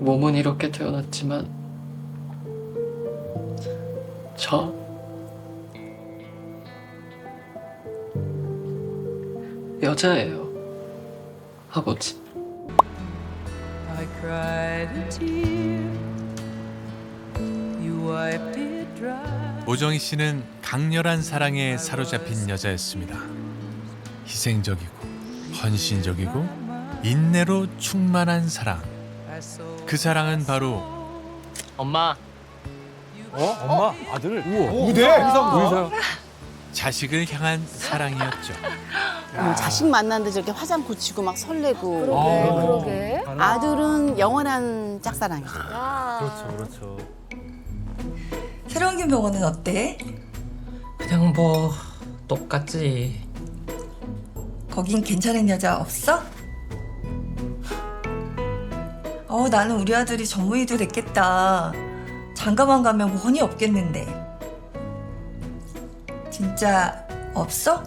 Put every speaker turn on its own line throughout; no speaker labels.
몸은 이렇게 태어났지만 저 여자예요, 아버지.
I cried a tear. You wiped it dry.
오정희 씨는 강렬한 사랑에 사로잡힌 여자였습니다. 희생적이고 헌신적이고 인내로 충만한 사랑. 그 사랑은 바로
엄마,
엄마 아들. 우와.
우대?
의사야.
자식을 향한 사랑이었죠.
자식 만났는데 저렇게 화장 고치고 막 설레고.
그러게.
아들은 영원한 짝사랑이야.
그렇죠, 그렇죠.
새로운 병원은 어때?
그냥 뭐 똑같지.
거긴 괜찮은 여자 없어? 나는 우리 아들이 전무이도 됐겠다. 장가만 가면 원이 없겠는데. 진짜 없어?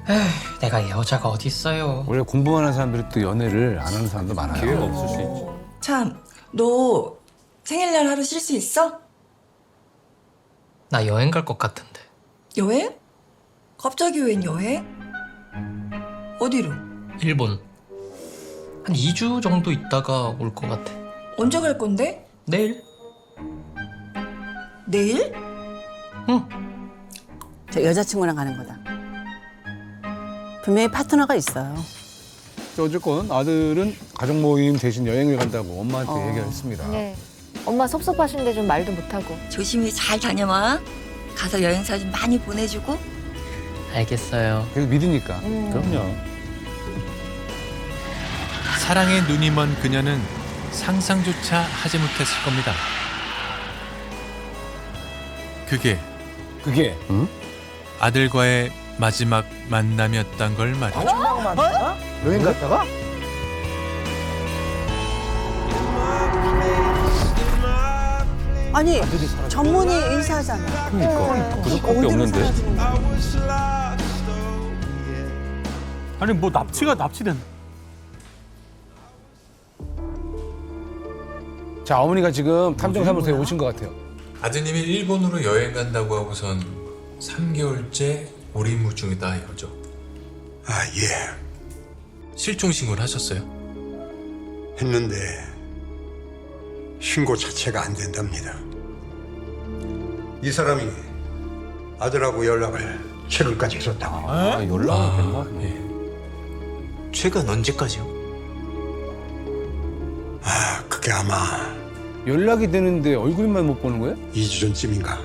에휴, 내가 여자가 어디 있어요.
원래 공부하는 사람들이 또 연애를 안 하는 사람도 많아요.
기회가 없을 수 있죠.
참, 너 생일날 하루 쉴 수 있어?
나 여행 갈 것 같은데.
여행? 갑자기 웬 여행? 어디로?
일본. 한 2주 정도 있다가 올 것 같아.
언제 갈 건데?
내일?
내일?
응.
저 여자친구랑 가는 거다. 분명히 파트너가 있어요.
어쨌건 아들은 가족 모임 대신 여행을 간다고 엄마한테 얘기했습니다.
네. 엄마 섭섭하신데 좀 말도 못하고.
조심히 잘 다녀와. 가서 여행 사진 많이 보내주고.
알겠어요.
계속 믿으니까.
그럼요.
사랑에 눈이 먼 그녀는 상상조차 하지 못했을 겁니다. 그게 아들과의 마지막 만남이었단 걸 말이죠.
여행 갔다가?
아니, 전문의 의사잖아.
그러니까. 그럴 수밖에
어디로
없는데.
사라지는 거야?
아니 뭐 납치된.
자, 어머니가 지금 탐정사무소에 오신 것 같아요.
아드님이 일본으로 여행 간다고 하고선 3개월째 오리무중이다 이거죠.
아, 예.
실종 신고를 하셨어요?
했는데 신고 자체가 안 된답니다. 이 사람이 아들하고 연락을 최근까지 했었다고.
아 연락은 됐나?
예. 최근 언제까지요?
아, 그게 아마
연락이 되는데 얼굴만 못 보는 거예요?
2주 전쯤인가.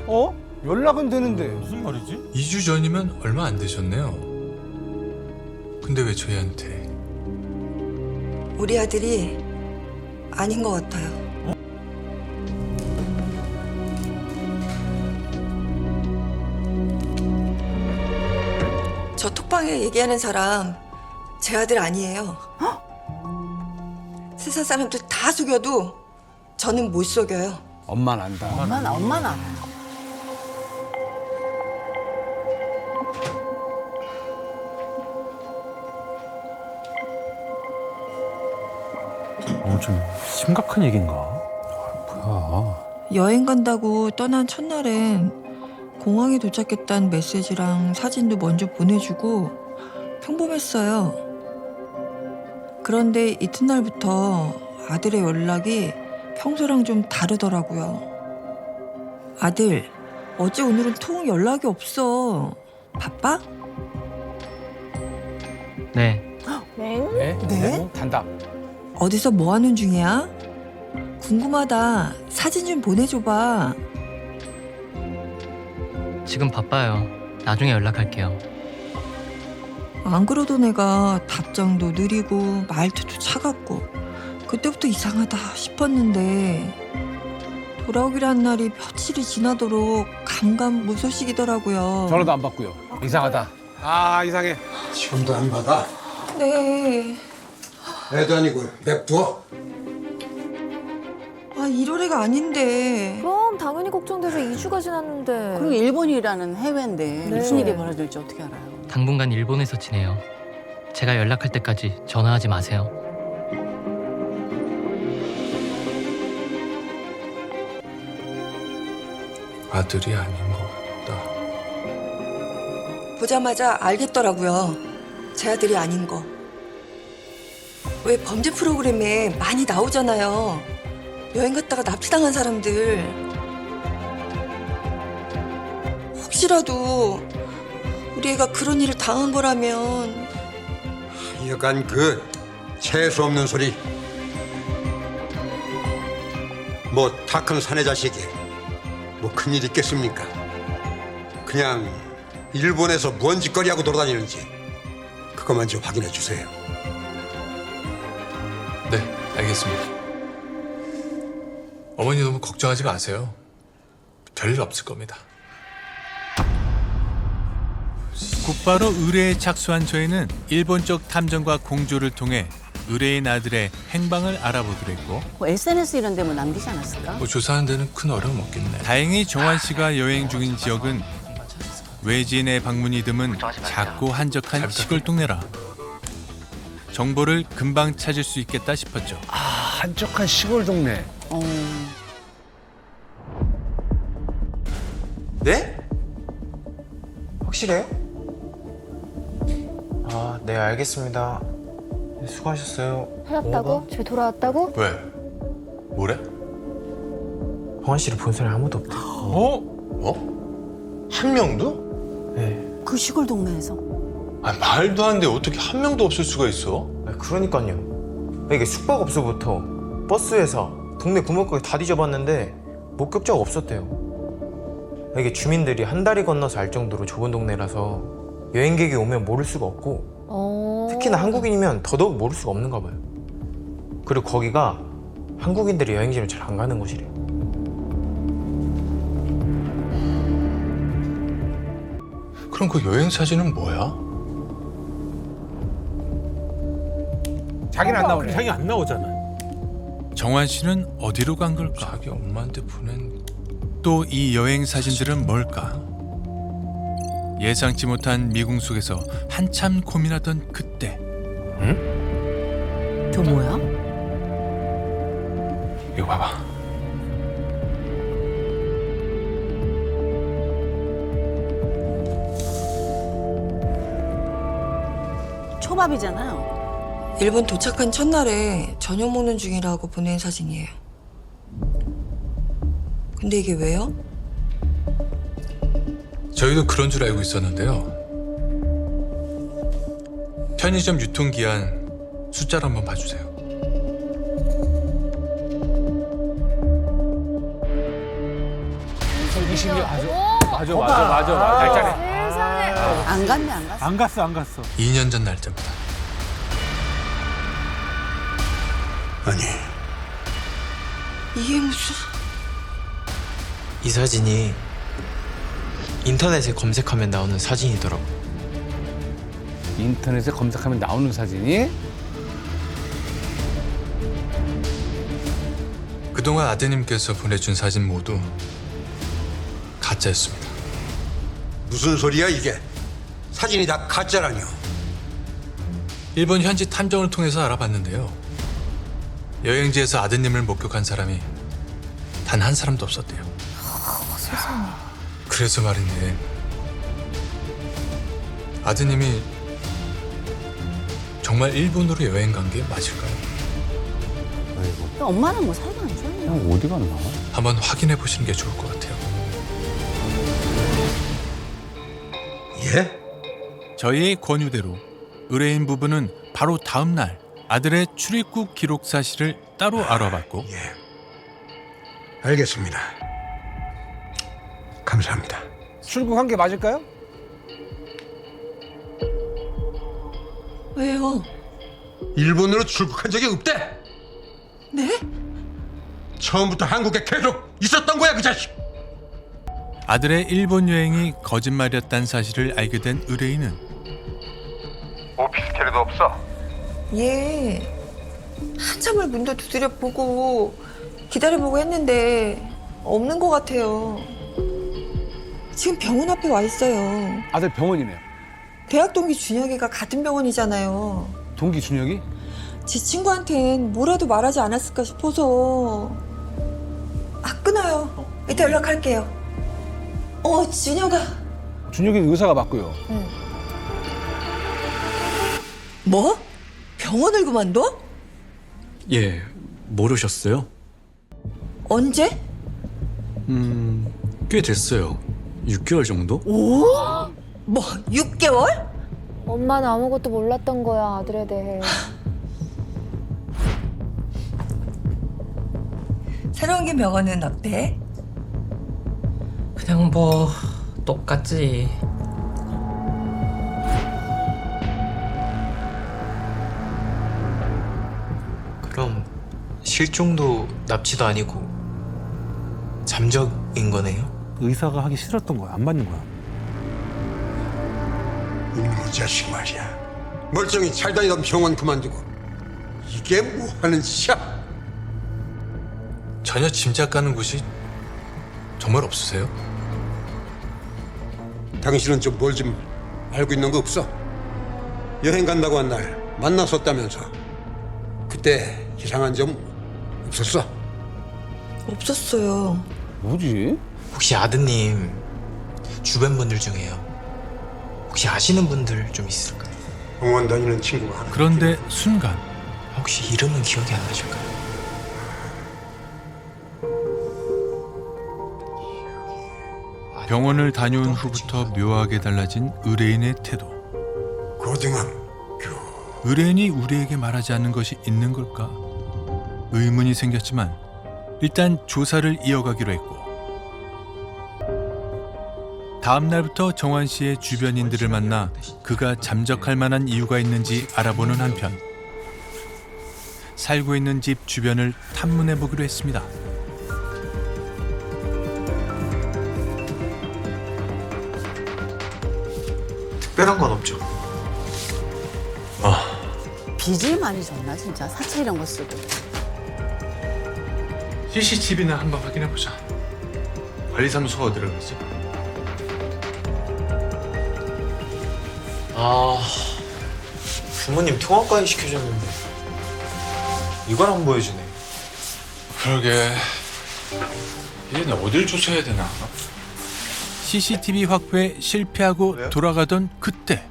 연락은 되는데.
무슨 말이지?
2주 전이면 얼마 안 되셨네요. 근데 왜 저희한테?
우리 아들이 아닌 것 같아요. 저 톡방에 얘기하는 사람 제 아들 아니에요. 세상 사람들 다 속여도 저는 못 속여요.
엄마는 안다.
엄마는 알아요.
좀 심각한 얘기인가? 뭐야?
여행 간다고 떠난 첫날엔 공항에 도착했다는 메시지랑 사진도 먼저 보내주고 평범했어요. 그런데 이튿날부터 아들의 연락이 평소랑 좀 다르더라고요. 아들, 어제 오늘은 통 연락이 없어. 바빠?
네.
네?
단답.
어디서 뭐 하는 중이야? 궁금하다. 사진 좀 보내줘봐.
지금 바빠요. 나중에 연락할게요.
안 그러던 애가 답장도 느리고 말투도 차갑고 그때부터 이상하다 싶었는데 돌아오기란 날이 며칠이 지나도록 감감무소식이더라고요.
전화도 안 받고요. 이상하다. 아, 이상해.
지금도 안 받아?
네.
애도 아니고 냅둬?
아, 이럴 애가 아닌데.
그럼 당연히 걱정돼서 2주가 지났는데.
그리고 일본이라는 해외인데
네.
무슨 일이 벌어질지 어떻게 알아요?
당분간 일본에서 지내요. 제가 연락할 때까지 전화하지 마세요.
아들이 아닌 것 같다.
보자마자 알겠더라고요. 제 아들이 아닌 거. 왜 범죄 프로그램에 많이 나오잖아요. 여행 갔다가 납치당한 사람들. 혹시라도 우리 애가 그런 일을 당한 거라면.
여간 그 재수 없는 소리. 뭐 다 큰 사내 자식이 뭐 큰일 있겠습니까? 그냥 일본에서 뭔 짓거리 하고 돌아다니는지 그것만 좀 확인해 주세요.
네, 알겠습니다. 어머니 너무 걱정하지 마세요. 별일 없을 겁니다.
곧바로 의뢰에 착수한 저희는 일본 쪽 탐정과 공조를 통해 의뢰인 아들의 행방을 알아보기로 했고,
뭐 SNS 이런 데 뭐 남기지 않았을까?
뭐 조사하는 데는 큰 어려움 없겠네.
다행히 정환 씨가 여행 중인 지역은 외지인의 방문이 드문 작고 한적한 시골 동네라 정보를 금방 찾을 수 있겠다 싶었죠.
아, 한적한 시골 동네.
네? 확실해요? 아, 네, 알겠습니다. 네, 수고하셨어요.
찾았다고? 집에 돌아왔다고?
왜? 뭐래?
정환 씨를 본 사람이 아무도 없대.
한 명도?
네.
그 시골 동네에서.
아, 말도 안 돼. 어떻게 한 명도 없을 수가 있어?
아, 그러니까요. 이게 숙박업소부터 버스회사, 동네 구멍가게 다 뒤져봤는데 목격자가 없었대요. 이게 주민들이 한 다리 건너서 알 정도로 좁은 동네라서 여행객이 오면 모를 수가 없고, 특히나 한국인이면 더더욱 모를 수가 없는가 봐요. 그리고 거기가 한국인들이 여행지를 잘 안 가는 곳이래요.
그럼 그 여행 사진은 뭐야?
자기는 안 나오네.
자기 안 나오잖아.
정환 씨는 어디로 간 걸까?
자기 엄마한테 보낸.
또 이 여행 사진들은 뭘까? 예상치 못한 미궁 속에서 한참 고민하던 그때,
저 뭐야?
이거 봐봐.
초밥이잖아요.
일본 도착한 첫날에 저녁 먹는 중이라고 보낸 사진이에요. 근데 이게 왜요?
저희도 그런 줄 알고 있었는데요. 편의점 유통기한 숫자를 한번 봐주세요.
맞아. 날짜네.
세상에.
안 갔네, 안 갔어.
안 갔어.
2년 전 날짜입니다.
아니,
이게 무슨...
이 사진이 인터넷에 검색하면 나오는 사진이더라고.
인터넷에 검색하면 나오는 사진이
그동안 아드님께서 보내준 사진 모두 가짜였습니다.
무슨 소리야 이게? 사진이 다 가짜라뇨.
일본 현지 탐정을 통해서 알아봤는데요. 여행지에서 아드님을 목격한 사람이 단 한 사람도 없었대요. 그래서 말인데 아드님이 정말 일본으로 여행 간 게 맞을까요?
엄마는 뭐 사이가 안 좋아요.
그냥 어디 갔나?
한번 확인해 보시는 게 좋을 것 같아요.
예?
저희의 권유대로 의뢰인 부부는 바로 다음 날 아들의 출입국 기록 사실을 따로 알아봤고,
예. 알겠습니다. 감사합니다.
출국한 게 맞을까요?
왜요?
일본으로 출국한 적이 없대.
네?
처음부터 한국에 계속 있었던 거야 그 자식.
아들의 일본 여행이 거짓말이었다는 사실을 알게 된 의뢰인은
오피스텔에도 없어.
예. 한참을 문도 두드려 보고 기다려보고 했는데 없는 것 같아요. 지금 병원 앞에 와 있어요.
아들 병원이네요.
대학 동기 준혁이가 같은 병원이잖아요.
동기 준혁이?
제 친구한텐 뭐라도 말하지 않았을까 싶어서. 아, 끊어요. 이따 연락할게요. 준혁아.
준혁이 의사가 맞고요.
뭐? 병원을 그만둬?
예, 모르셨어요?
언제?
꽤 됐어요. 6개월 정도?
뭐 6개월?
엄마는 아무것도 몰랐던 거야, 아들에 대해.
새로운 게 병원은 어때?
그냥 뭐 똑같지.
그럼 실종도 납치도 아니고 잠적인 거네요?
의사가 하기 싫었던 거야. 안 맞는 거야.
이놈의 자식 말이야. 멀쩡히 잘 다니던 병원 그만두고 이게 뭐 하는 짓이야?
전혀 짐작 가는 곳이 정말 없으세요?
당신은 좀 뭘 좀 알고 있는 거 없어? 여행 간다고 한 날 만났었다면서. 그때 이상한 점 없었어?
없었어요.
뭐지?
혹시 아드님 주변 분들 중에요? 혹시 아시는 분들 좀 있을까요?
병원 다니는 친구가 하나.
그런데 순간
혹시 이름은 기억이 안 나실까요?
병원을 다녀온 후부터 묘하게 달라진 의뢰인의 태도.
고등학교.
의뢰인이 우리에게 말하지 않는 것이 있는 걸까? 의문이 생겼지만 일단 조사를 이어가기로 했고, 다음 날부터 정환 씨의 주변인들을 만나 그가 잠적할 만한 이유가 있는지 알아보는 한편 살고 있는 집 주변을 탐문해 보기로 했습니다.
특별한 건 없죠.
빚을 많이 졌나 진짜 사채 이런 거 쓰고.
CCTV나 한번 확인해보자. 관리사무소가 어디로 가지?
부모님 통화까지 시켜줬는데 이걸 안 보여주네.
그러게. 얘는 어딜 쫓아야 되나?
CCTV 확보에 실패하고 돌아가던 그때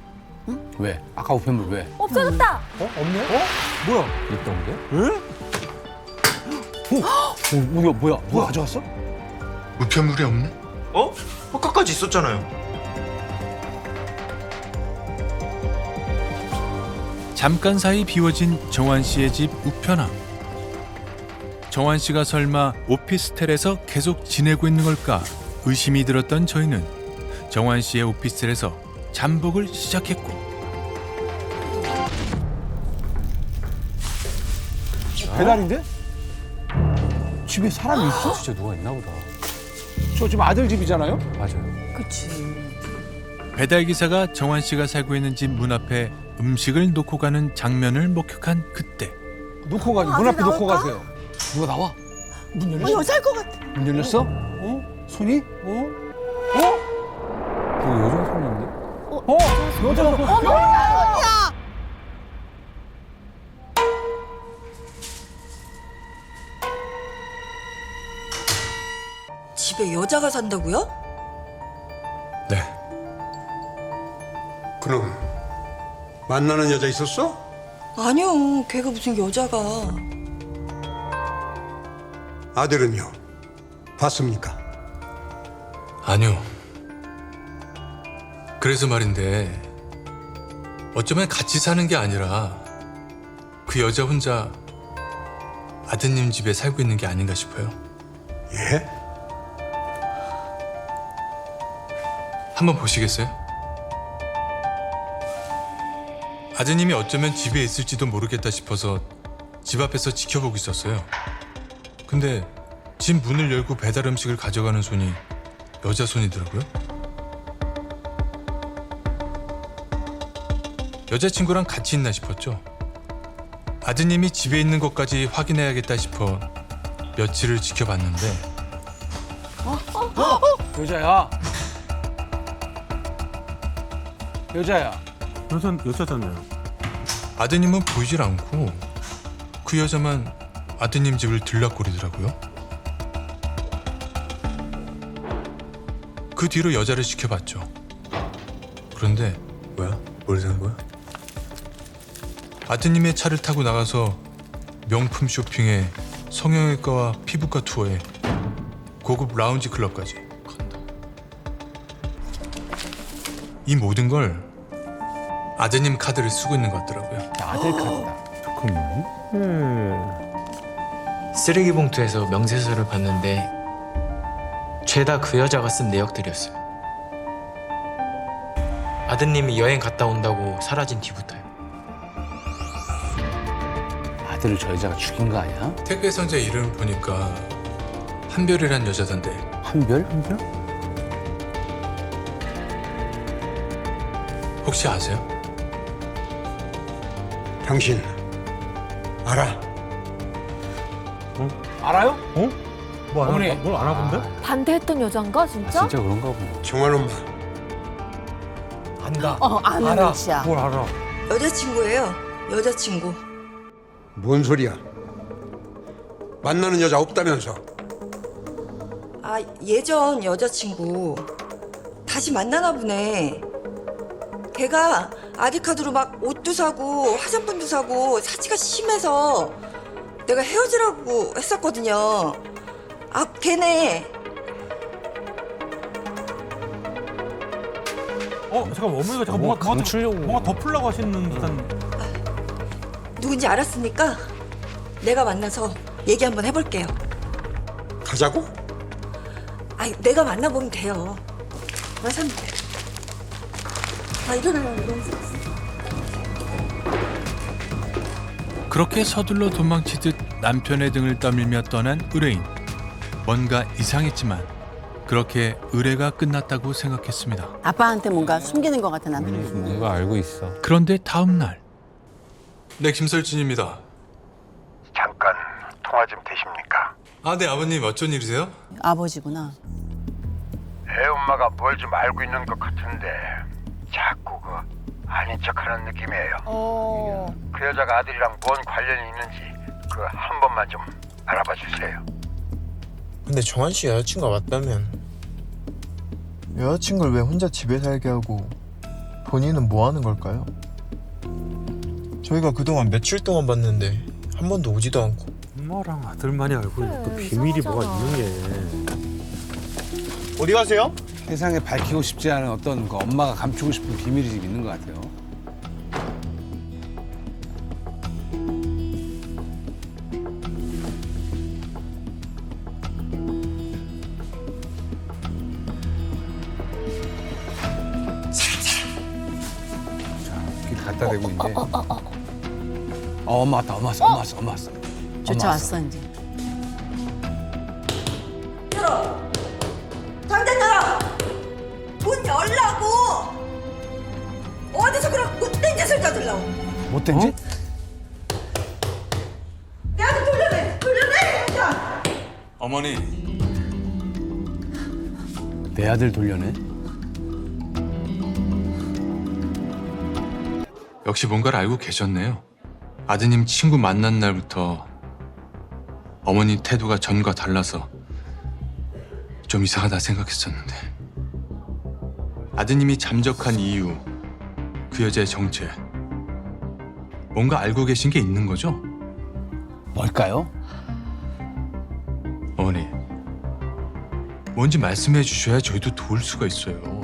왜? 아까 우편물 왜?
없어졌다!
없네? 뭐야? 있던데? 에? 뭐야? 누가 가져갔어?
우편물이 없네?
호카까지 있었잖아요.
잠깐 사이 비워진 정환 씨의 집 우편함. 정환 씨가 설마 오피스텔에서 계속 지내고 있는 걸까 의심이 들었던 저희는 정환 씨의 오피스텔에서 잠복을 시작했고,
배달인데? 집에 사람이 있어?
진짜 누가 있나 보다.
저 지금 아들 집이잖아요?
맞아요.
그치.
배달 기사가 정환 씨가 살고 있는 집 문 앞에 음식을 놓고 가는 장면을 목격한 그때
놓고 가지. 문 앞에 놓고 가세요. 누가 나와? 문 열렸어?
여자일 것 같아.
문 열렸어? 손이?
그 요즘 손인데?
여자가.
집에 여자가 산다고요?
네.
그럼 만나는 여자 있었어?
아니요. 걔가 무슨 여자가.
아들은요? 봤습니까?
아니요. 그래서 말인데 어쩌면 같이 사는 게 아니라 그 여자 혼자 아드님 집에 살고 있는 게 아닌가 싶어요.
예?
한번 보시겠어요? 아드님이 어쩌면 집에 있을지도 모르겠다 싶어서 집 앞에서 지켜보고 있었어요. 근데 집 문을 열고 배달 음식을 가져가는 손이 여자 손이더라고요. 여자친구랑 같이 있나 싶었죠. 아드님이 집에 있는 것까지 확인해야겠다 싶어 며칠을 지켜봤는데
여자야. 여자야.
여자잖아요.
아드님은 보이질 않고 그 여자만 아드님 집을 들락거리더라고요. 그 뒤로 여자를 지켜봤죠. 그런데
뭐야? 뭘 산 거야?
아드님의 차를 타고 나가서 명품 쇼핑에 성형외과와 피부과 투어에 고급 라운지 클럽까지 간다. 이 모든 걸 아드님 카드를 쓰고 있는 것 같더라고요.
아들 카드다.
잠깐만.
쓰레기 봉투에서 명세서를 봤는데 죄다 그 여자가 쓴 내역들이었어요. 아드님이 여행 갔다 온다고 사라진 뒤부터요.
아들을 저 여자가 죽인 거 아니야?
택배 상자 이름을 보니까 한별이란 여자던데.
한별? 한별?
혹시 아세요?
당신 알아?
알아요?
뭐
어머니.
뭘 알아본데?
반대했던 여잔가 진짜?
진짜 그런가 보네.
정환 엄마.
안다.
아는 눈치야.
뭘 알아?
여자친구예요. 여자친구.
뭔 소리야? 만나는 여자 없다면서?
아, 예전 여자친구. 다시 만나나 보네. 걔가 아디카드로 막 옷도 사고 화장품도 사고 사치가 심해서 내가 헤어지라고 했었거든요. 아, 걔네.
잠깐 어머니가 잠깐 뭔가
감추려고.
뭔가 덮으려고 하시는 듯한.
누군지 알았으니까 내가 만나서 얘기 한번 해볼게요.
가자고?
아, 내가 만나보면 돼요. 마삼. 아, 일어나요. 일어나세요.
그렇게 서둘러 도망치듯 남편의 등을 떠밀며 떠난 의뢰인. 뭔가 이상했지만 그렇게 의뢰가 끝났다고 생각했습니다.
아빠한테 뭔가 숨기는 것 같아 나는.
뭔가 알고 있어.
그런데 다음 날
네, 김설진입니다.
잠깐 통화 좀 되십니까?
아, 네, 아버님 어쩐 일이세요?
아버지구나.
애 엄마가 뭘 좀 알고 있는 것 같은데 자꾸 그 아닌 척하는 느낌이에요. 그 여자가 아들이랑 뭔 관련이 있는지 그 한 번만 좀 알아봐 주세요.
근데 정한 씨 여자친구가 맞다면 여자친구를 왜 혼자 집에 살게 하고 본인은 뭐 하는 걸까요? 저희가 그동안 며칠 동안 봤는데 한 번도 오지도 않고.
엄마랑 아들만이 알고 있는 또 비밀이 뭐가 있는 게.
어디 가세요?
세상에 밝히고 싶지 않은 어떤 그 엄마가 감추고 싶은 비밀이 좀 있는 것 같아요. 길 갖다 대고 이제. 엄마 왔다. 엄마 왔어. 엄마 왔어. 엄마 왔어.
쫓아왔어 이제.
열어! 당장 열어! 문 열라고! 어디서 그런 못된 짓을 저질러!
못된지?
내 아들 돌려내! 돌려내! 야!
어머니.
내 아들 돌려내?
역시 뭔가를 알고 계셨네요. 아드님 친구 만난 날부터 어머니 태도가 전과 달라서 좀 이상하다 생각했었는데 아드님이 잠적한 이유, 그 여자의 정체 뭔가 알고 계신 게 있는 거죠?
뭘까요?
어머니, 뭔지 말씀해 주셔야 저희도 도울 수가 있어요.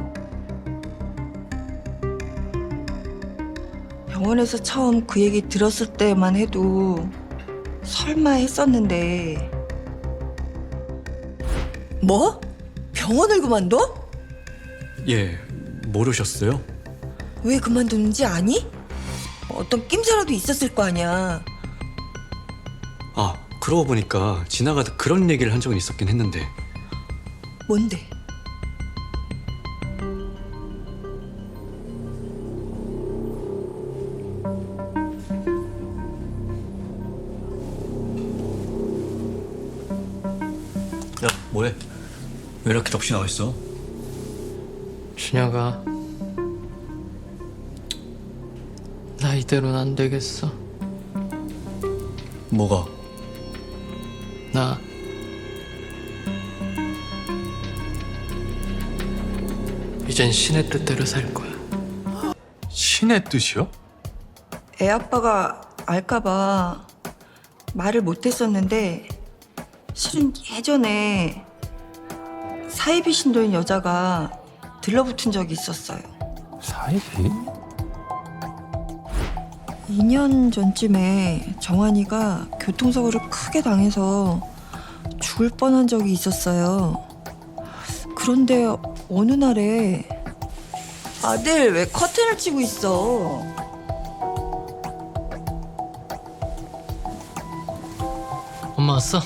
병원에서 처음 그 얘기 들었을 때만 해도 설마 했었는데. 뭐? 병원을 그만둬?
예, 모르셨어요?
왜 그만두는지 아니? 어떤 낌새라도 있었을 거 아니야.
아, 그러고 보니까 지나가다 그런 얘기를 한 적은 있었긴 했는데
뭔데?
야, 뭐해? 왜 이렇게 넋이 나와 있어? 준혁아, 나 이대로는 안 되겠어. 뭐가? 나
이젠 신의 뜻대로 살 거야.
신의 뜻이요?
애 아빠가 알까봐 말을 못했었는데 실은 예전에 사이비 신도인 여자가 들러붙은 적이 있었어요.
사이비?
2년 전쯤에 정환이가 교통사고를 크게 당해서 죽을 뻔한 적이 있었어요. 그런데 어느 날에 아들 왜 커튼을 치고 있어?
엄마 왔어?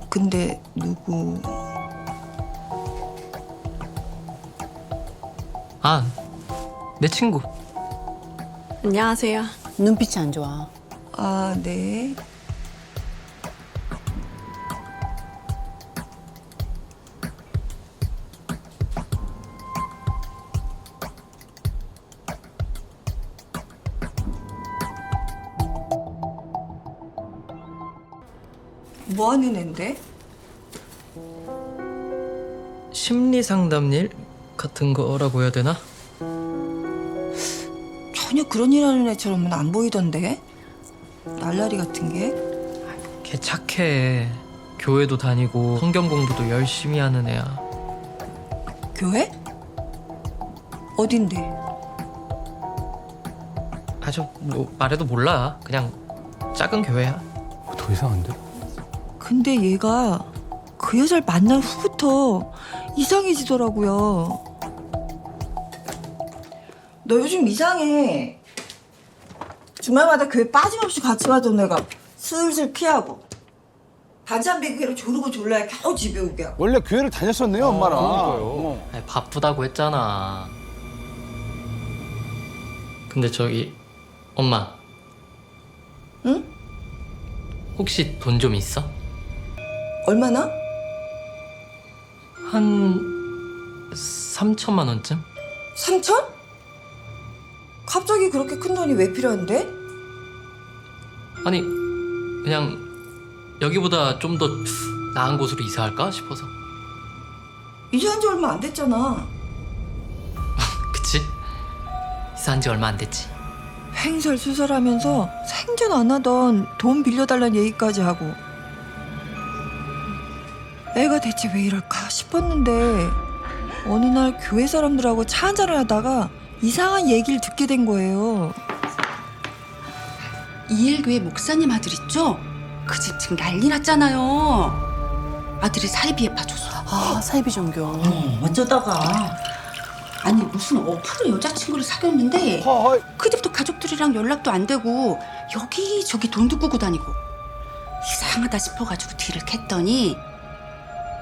근데 누구?
아, 내 친구.
안녕하세요. 눈빛이 안 좋아.
아, 네. 뭐 하는 앤데?
심리 상담 일 같은 거라고 해야 되나?
전혀 그런 일 하는 애처럼은 안 보이던데? 날라리 같은 게?
걔 착해. 교회도 다니고 성경 공부도 열심히 하는 애야.
교회? 어딘데?
아주 뭐 말해도 몰라. 그냥 작은 교회야.
더 이상한데?
근데 얘가 그 여자를 만난 후부터 이상해지더라고요. 너 요즘 이상해. 주말마다 교회 빠짐없이 같이 가던 애가 슬슬 피하고 바지 한 베개로 조르고 졸라야 겨우 집에 오게 하고.
원래 교회를 다녔었네요, 엄마랑. 어.
아니, 바쁘다고 했잖아. 근데 저기 엄마.
응?
혹시 돈 좀 있어?
얼마나?
한 3천만 원쯤?
3천? 갑자기 그렇게 큰 돈이 왜 필요한데?
아니 그냥 여기보다 좀 더 나은 곳으로 이사할까 싶어서.
이사한 지 얼마 안 됐잖아.
그치? 이사한 지 얼마 안 됐지.
횡설수설하면서 생전 안 하던 돈 빌려달라는 얘기까지 하고. 애가 대체 왜 이럴까 싶었는데 어느 날 교회 사람들하고 차 한잔을 하다가 이상한 얘기를 듣게 된 거예요.
이일교회 목사님 아들 있죠? 그 집 지금 난리 났잖아요. 아들이 사이비에 빠졌어. 아, 사이비 종교.
어쩌다가.
아니 무슨 어플로 여자친구를 사귀었는데 그 집도 가족들이랑 연락도 안 되고 여기저기 돈도 꾸고 다니고 이상하다 싶어가지고 뒤를 캤더니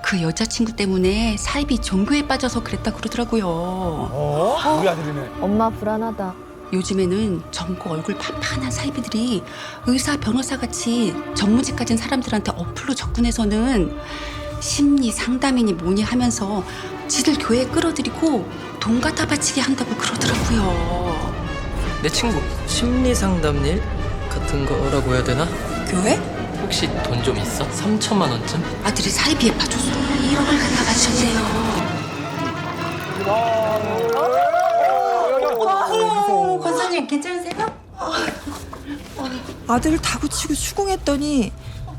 그 여자친구 때문에 사이비 종교에 빠져서 그랬다 그러더라고요.
우리 아들이네.
엄마 불안하다.
요즘에는 젊고 얼굴 판판한 사이비들이 의사, 변호사 같이 전문직 가진 사람들한테 어플로 접근해서는 심리 상담이니 뭐니 하면서 지들 교회에 끌어들이고 돈 갖다 바치게 한다고 그러더라고요.
내 친구 심리 상담 일 같은 거라고 해야 되나?
교회?
혹시 돈 좀 있어? 3천만 원쯤?
아들이 사이비에 빠져서 1억을 갖다 바쳤대요.
권사님 괜찮으세요?
아들을 다구치고 수긍했더니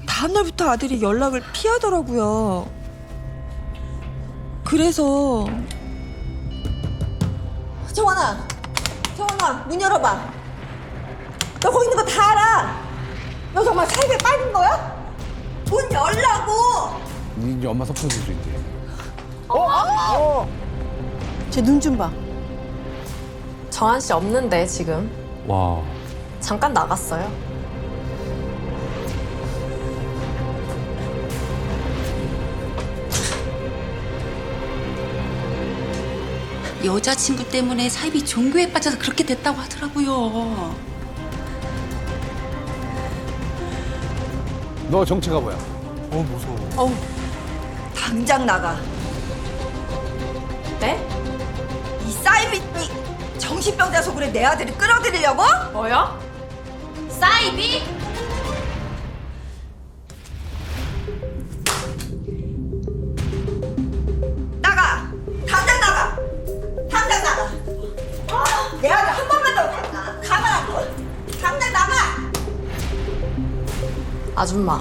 다음날부터 아들이 연락을 피하더라고요. 그래서
정환아, 문 열어봐. 너 거기 있는 거 다 알아. 너 정말 사이비에 빠진 거야? 문 열라고.
이제 엄마 섭섭해질 수 있대.
제 눈 좀 봐.
정한 씨 없는데 지금
와.
잠깐 나갔어요.
여자친구 때문에 사이비 종교에 빠져서 그렇게 됐다고 하더라고요.
너 정체가 뭐야?
무서워.
당장 나가.
네?
이 사이비니 정신병자 속으로 내 아들을 끌어들이려고?
뭐요? 사이비?
나가.
아줌마,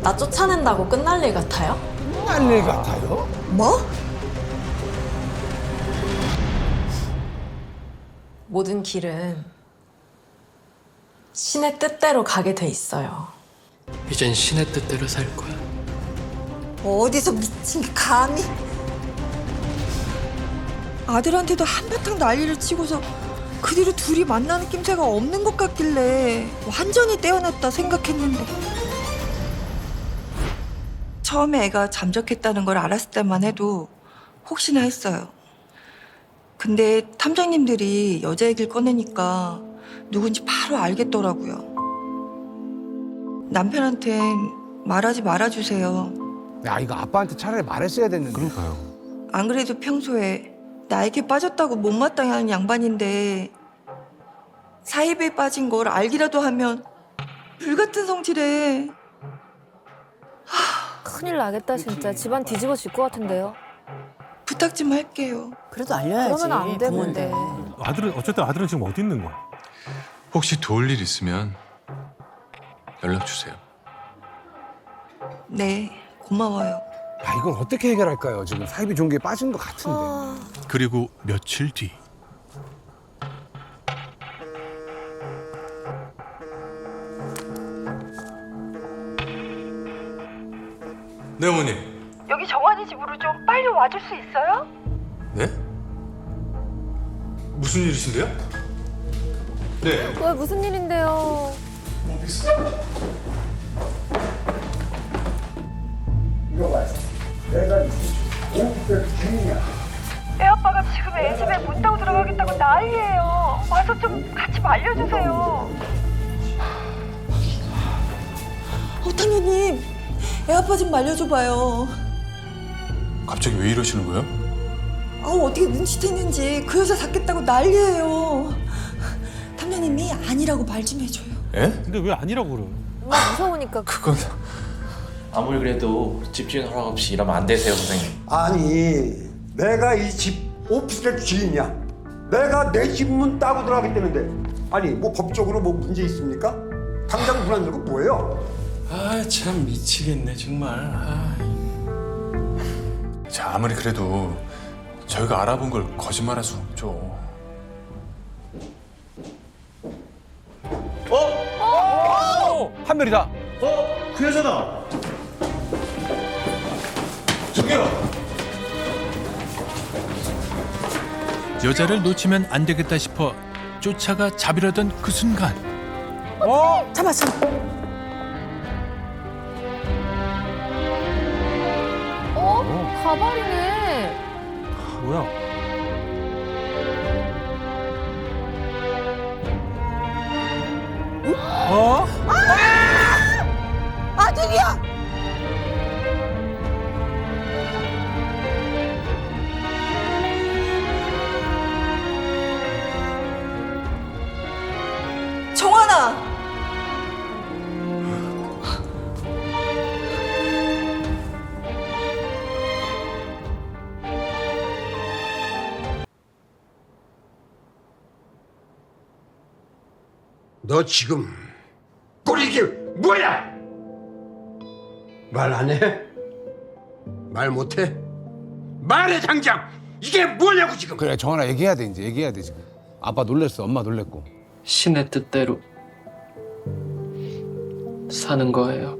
나 쫓아낸다고 끝날 일 같아요?
끝날 일 같아요?
뭐?
모든 길은 신의 뜻대로 가게 돼 있어요.
이젠 신의 뜻대로 살 거야.
어디서 미친 게 감히? 아들한테도 한바탕 난리를 치고서 그 뒤로 둘이 만나는 낌새가 없는 것 같길래 완전히 떼어놨다 생각했는데 처음에 애가 잠적했다는 걸 알았을 때만 해도 혹시나 했어요. 근데 탐정님들이 여자 얘기를 꺼내니까 누군지 바로 알겠더라고요. 남편한텐 말하지 말아주세요.
야, 이거 아빠한테 차라리 말했어야 됐는데.
그러니까요.
안 그래도 평소에 나에게 빠졌다고 못마땅해 하는 양반인데 사입에 빠진 걸 알기라도 하면 불같은 성질에
큰일 나겠다 진짜. 집안 뒤집어질 것 같은데요.
부탁 좀 할게요.
그래도 알려야지.
그러면 안 돼, 근데.
어쨌든 아들은 지금 어디 있는 거야?
혹시 도울 일 있으면 연락 주세요.
네, 고마워요.
야, 이걸 어떻게 해결할까요? 지금 사이비 종교에 빠진 것 같은데.
그리고 며칠 뒤
네, 어머니.
여기 정환이 집으로 좀 빨리 와줄 수 있어요?
네? 무슨 일이신데요? 네.
왜 무슨 일인데요?
애아빠가 지금 애 집에 문 따고 들어가겠다고 난리예요. 와서 좀 같이 말려주세요. 탐정님, 애아빠 좀 말려줘봐요.
갑자기 왜 이러시는 거예요?
아우 어떻게 눈치챘는지 그 여자 잡겠다고 난리예요. 탐정님이 아니라고 말 좀 해줘요.
에?
근데 왜 아니라고 그래?
엄마 무서우니까.
그건
아무리 그래도 집주인 허락 없이 이러면 안 되세요, 선생님.
아니, 내가 이 집 오피스텔 주인이야. 내가 내 집 문 따고 들어가겠다는데. 아니, 뭐 법적으로 뭐 문제 있습니까? 당장 문 안 열고 뭐예요?
아, 참 미치겠네, 정말.
자, 아무리 그래도 저희가 알아본 걸 거짓말할 수 없죠.
한별이다.
그 여자다. 저기요.
여자를 놓치면 안 되겠다 싶어 쫓아가 잡으려던 그 순간
잡았어.
가발이네.
뭐야?
아들이야. 정환아.
너 지금 꼴이 이게 뭐야? 말 안 해? 말 못 해? 말해 당장! 이게 뭐냐고 지금!
그래, 정환아 얘기해야 돼, 이제. 얘기해야 돼, 지금. 아빠 놀랬어, 엄마 놀랬고.
신의 뜻대로 사는 거예요.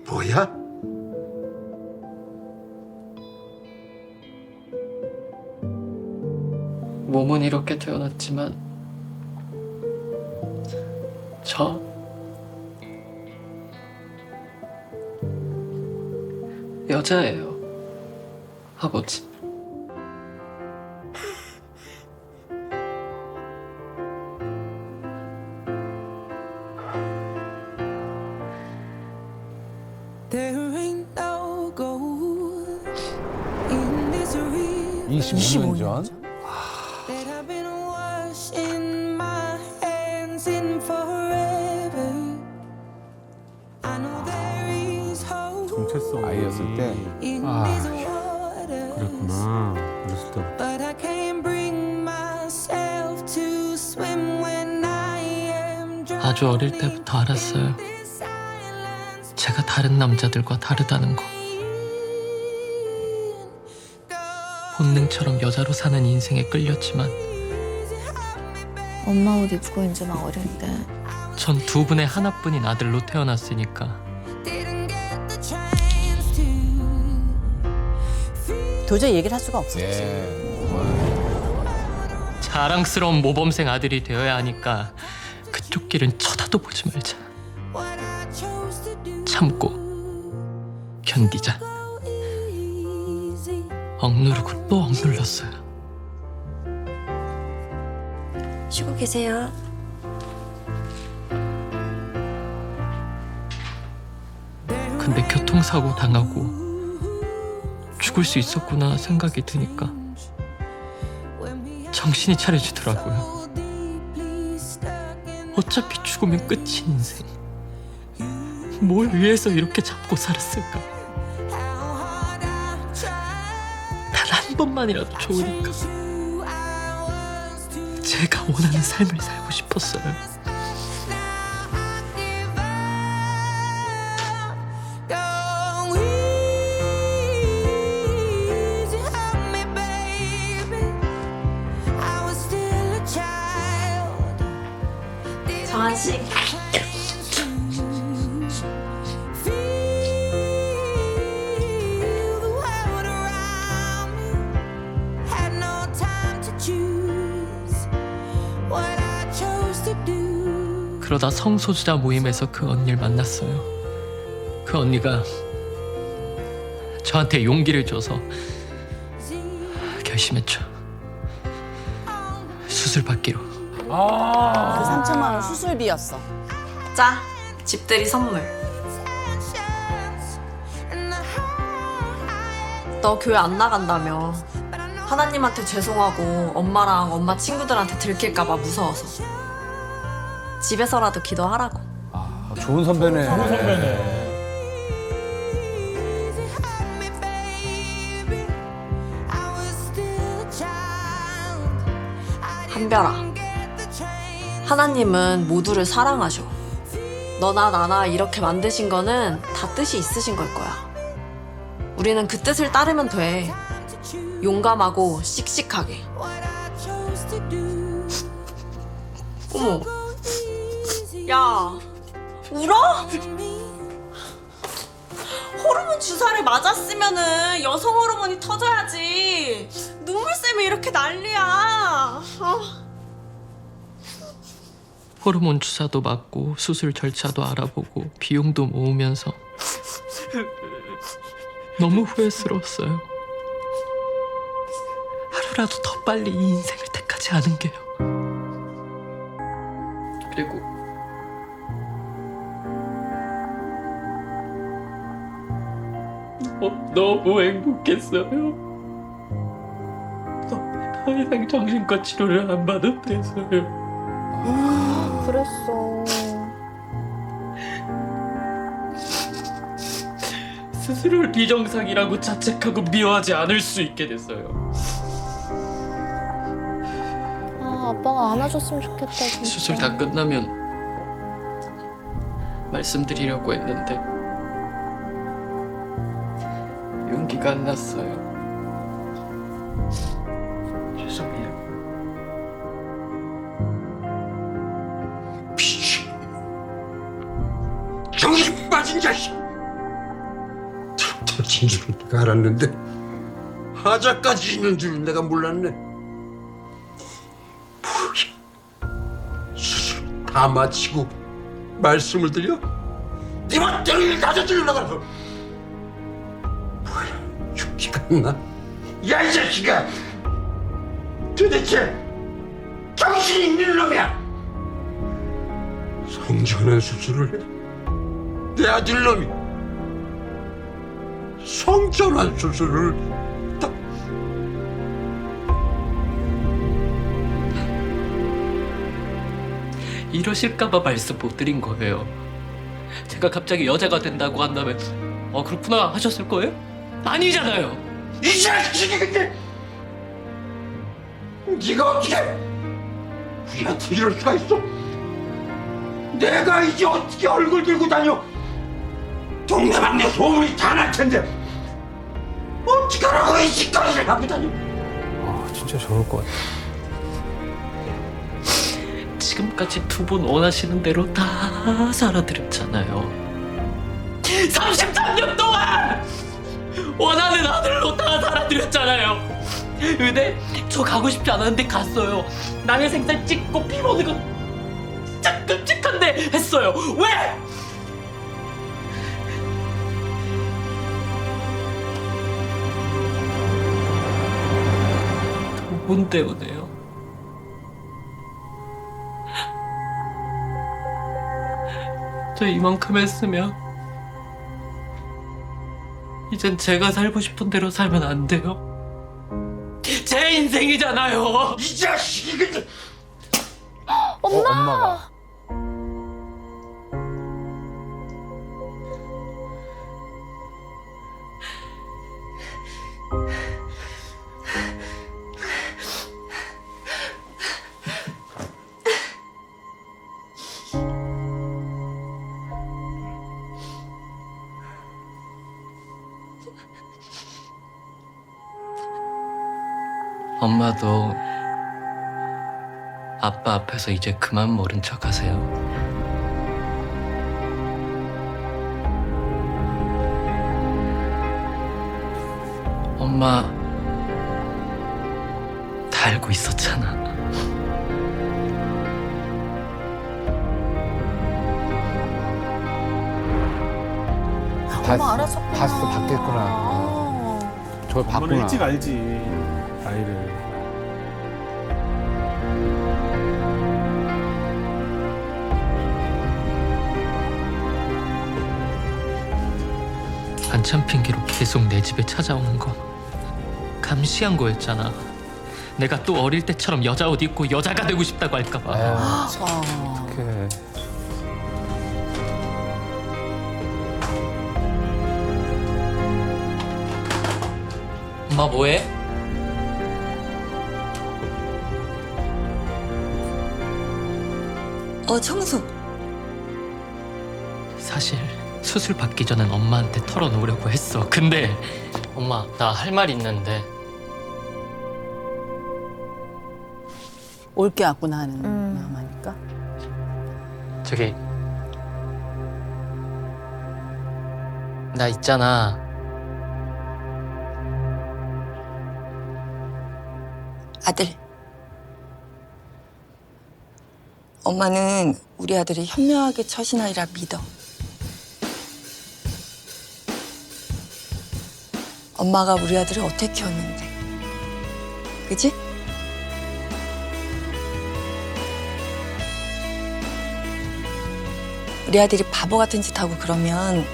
뭐야?
몸은 이렇게 태어났지만 저 여자예요, 아버지.
There ain't no gold in this river
25년 전?
that I've been washing my hands in forever. I know there is hope
정체성
아이였을 때.
in this water,
그랬구나. 어렸을 때부터.
but I can't bring myself to swim when I am drowning.
아주 어릴 때부터 알았어요. 제가 다른 남자들과 다르다는 거. 본능처럼 여자로 사는 인생에 끌렸지만
엄마 옷 입고 이제 막 어릴 때.
전 두 분의 하나뿐인 아들로 태어났으니까
도저히 얘기를 할 수가 없었지.
자랑스러운 모범생 아들이 되어야 하니까 그쪽 길은 쳐다도 보지 말자. 참고 견디자. 억누르고 또 억눌렀어요.
쉬고 계세요.
근데 교통사고 당하고 죽을 수 있었구나 생각이 드니까 정신이 차려지더라고요. 어차피 죽으면 끝인 인생. 뭘 위해서 이렇게 잡고 살았을까? 단 한 번만이라도 좋으니까 제가 원하는 삶을 살고 싶었어요.
정한 씨.
그러다 성소수자 모임에서 그 언니를 만났어요. 그 언니가 저한테 용기를 줘서 결심했죠. 수술 받기로.
그 3천만 원 수술비였어.
자, 집들이 선물. 너 교회 안 나간다며. 하나님한테 죄송하고 엄마랑 엄마 친구들한테 들킬까봐 무서워서. 집에서라도 기도하라고.
좋은 선배네.
한별아, 하나님은 모두를 사랑하셔. 너나 나나 이렇게 만드신 거는 다 뜻이 있으신 걸 거야. 우리는 그 뜻을 따르면 돼. 용감하고 씩씩하게. 어머, 야, 울어? 호르몬 주사를 맞았으면은 여성 호르몬이 터져야지. 눈물샘이 이렇게 난리야.
호르몬 주사도 맞고 수술 절차도 알아보고 비용도 모으면서 너무 후회스러웠어요. 하루라도 더 빨리 이 인생을 택하지 않은 게요. 그리고 너무 행복했어요. 더 이상 정신과 치료를 안 받아도 됐어요.
그랬어.
스스로를 비정상이라고 자책하고 미워하지 않을 수 있게 됐어요.
아, 아빠가 안아줬으면 좋겠다, 진짜.
수술 다 끝나면 말씀드리려고 했는데 용기가 안 났어요. 죄송해요.
정신 빠진 자식! 터진 줄은 내가 알았는데 하자까지 있는 줄은 내가 몰랐네. 뭐야, 수술 다 마치고 말씀을 드려? 네 멋대로 일 가져주려고 나가서 뭐야, 죽지가 않나? 야, 이 자식아! 도대체 정신이 있는 놈이야! 성전환 수술을 해? 내 아들놈이 성전환 수술을 했다.
이러실까봐 말씀 못 드린 거예요. 제가 갑자기 여자가 된다고 한다면 그렇구나 하셨을 거예요? 아니잖아요.
이 자식이 근데 네가 어떻게 우리한테 이럴 수가 있어? 내가 이제 어떻게 얼굴 들고 다녀? 동네방네 소문이 다 날 텐데 어떡하라고 이 짓거리를 하고 다녀?
아 진짜 저럴 것 같아.
지금까지 두 분 원하시는 대로 다 살아드렸잖아요. 33년 동안 원하는 아들로 다 살아드렸잖아요. 근데 저 가고 싶지 않았는데 갔어요. 남의 생살 찍고 피 보는 거 진짜 끔찍한데 했어요. 왜? 두 분 때문에요. 저 이만큼 했으면 이젠 제가 살고 싶은 대로 살면 안 돼요? 제 인생이잖아요.
이 자식이 근데
엄마가.
엄마도 아빠 앞에서 이제 그만 모른 척 하세요. 엄마 다 알고 있었잖아.
엄마 알았었구나.
봤어, 봤겠구나. 저걸
엄마는
봤구나.
일찍 알지 아이를.
반찬 핑계로 계속 내 집에 찾아오는 거 감시한 거였잖아. 내가 또 어릴 때처럼 여자 옷 입고 여자가 되고 싶다고 할까봐.
어떡해.
엄마 뭐해?
청소.
사실 수술 받기 전엔 엄마한테 털어놓으려고 했어. 근데 엄마 나 할 말 있는데.
올게 왔구나 하는 마음 하니까.
저기 나 있잖아.
아들. 엄마는 우리 아들이 현명하게 처신하리라 믿어. 엄마가 우리 아들을 어떻게 키웠는데. 그지? 우리 아들이 바보 같은 짓 하고 그러면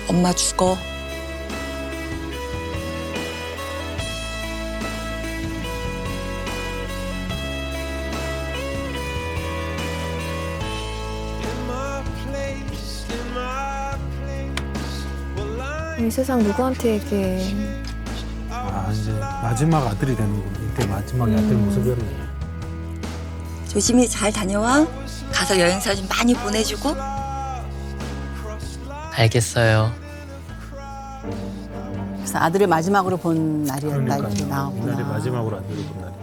엄마 죽어.
이 세상 누구한테 얘기해.
아 이제 마지막 아들이 되는구나. 이때 마지막 아들 모습이었네.
조심히 잘 다녀와. 가서 여행 사진 많이 보내주고.
알겠어요.
그래서 아들을 마지막으로 본 날이었다 이렇게
그러니까
나오구나.
이날이 마지막으로 아들을 본 날이.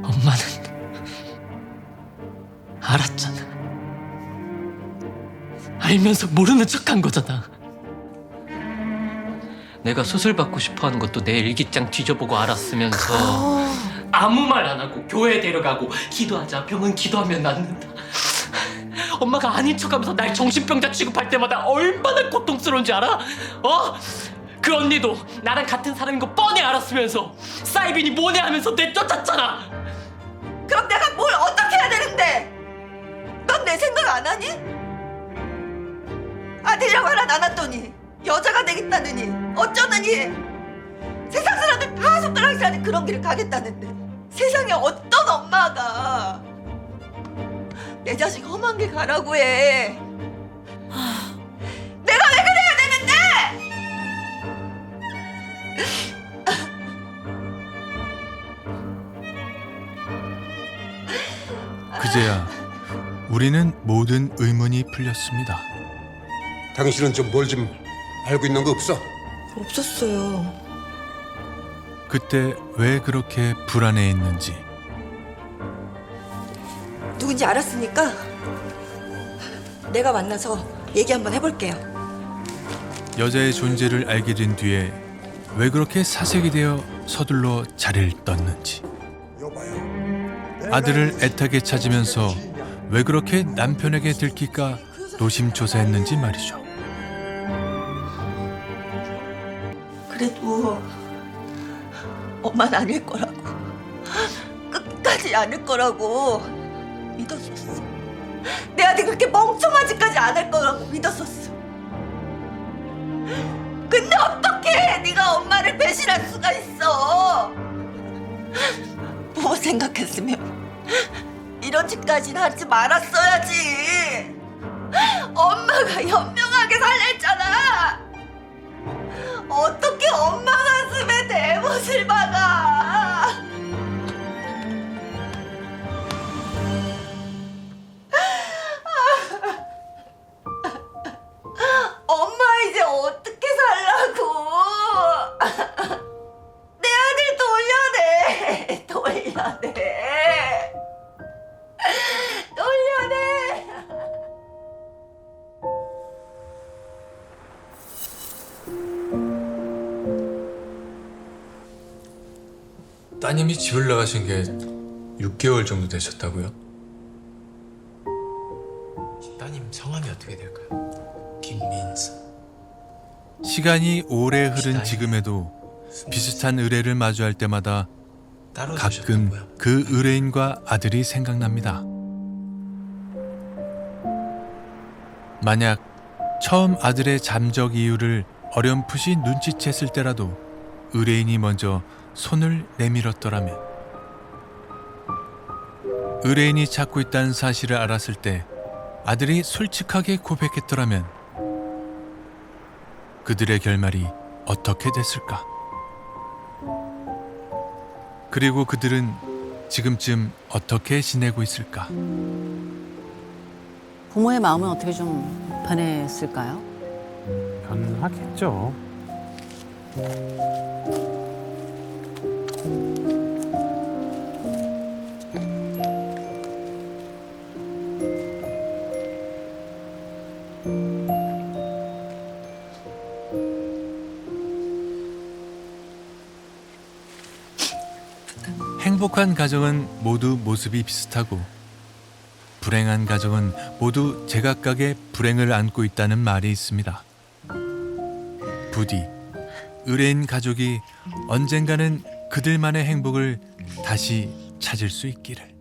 엄마는 알았잖아. 알면서 모르는 척한 거잖아. 내가 수술 받고 싶어하는 것도 내 일기장 뒤져보고 알았으면서 아무 말 안 하고 교회 데려가고 기도하자. 병은 기도하면 낫는다. 엄마가 아닌 척하면서 날 정신병자 취급할 때마다 얼마나 고통스러운지 알아? 그 언니도 나랑 같은 사람인 거 뻔히 알았으면서 사이빈이 뭐냐 하면서 내쫓았잖아.
그럼 내가 뭘 어떻게 해야 되는데? 넌 내 생각 안 하니? 아들이라고 하나 낳았더니 여자가 되겠다느니 어쩌느니 세상 사람들 다 손가락질 하는 그런 길을 가겠다는데 세상에 어떤 엄마가 내 자식 험한 길 가라고 해.
그제야 우리는 모든 의문이 풀렸습니다.
당신은 좀 뭘 좀 알고 있는 거 없어?
없었어요.
그때 왜 그렇게 불안해했는지.
누군지 알았으니까 내가 만나서 얘기 한번 해볼게요.
여자의 존재를 알게 된 뒤에 왜 그렇게 사색이 되어 서둘러 자리를 떴는지. 아들을 애타게 찾으면서 왜 그렇게 남편에게 들킬까 노심초사했는지 말이죠.
그래도 엄마는 아닐 거라고, 끝까지 아닐 거라고 믿었었어. 내 아들 그렇게 멍청하지까지 안 할 거라고 믿었었어. 근데 어떻게 네가 엄마를 배신할 수가 있어? 부모 생각했으면 이런 짓까지는 하지 말았어야지. 엄마가 현명하게 살랬잖아. 어떻게 엄마 가슴에 내 못을 박아? 엄마 이제 어떻게 살라고? 내 아들 돌려내. 돌려내. 돌려내.
따님이 집을 나가신 게 6개월 정도 되셨다고요?
따님 성함이 어떻게 될까요? 김민수.
시간이 오래 흐른 지금에도 비슷한 의뢰를 마주할 때마다 가끔 그 의뢰인과 아들이 생각납니다. 만약 처음 아들의 잠적 이유를 어렴풋이 눈치챘을 때라도 의뢰인이 먼저 손을 내밀었더라면, 의뢰인이 찾고 있다는 사실을 알았을 때 아들이 솔직하게 고백했더라면 그들의 결말이 어떻게 됐을까? 그리고 그들은 지금쯤 어떻게 지내고 있을까?
부모의 마음은 어떻게 좀 변했을까요?
변하겠죠.
행복한 가정은 모두 모습이 비슷하고 불행한 가정은 모두 제각각의 불행을 안고 있다는 말이 있습니다. 부디 의뢰인 가족이 언젠가는 그들만의 행복을 다시 찾을 수 있기를.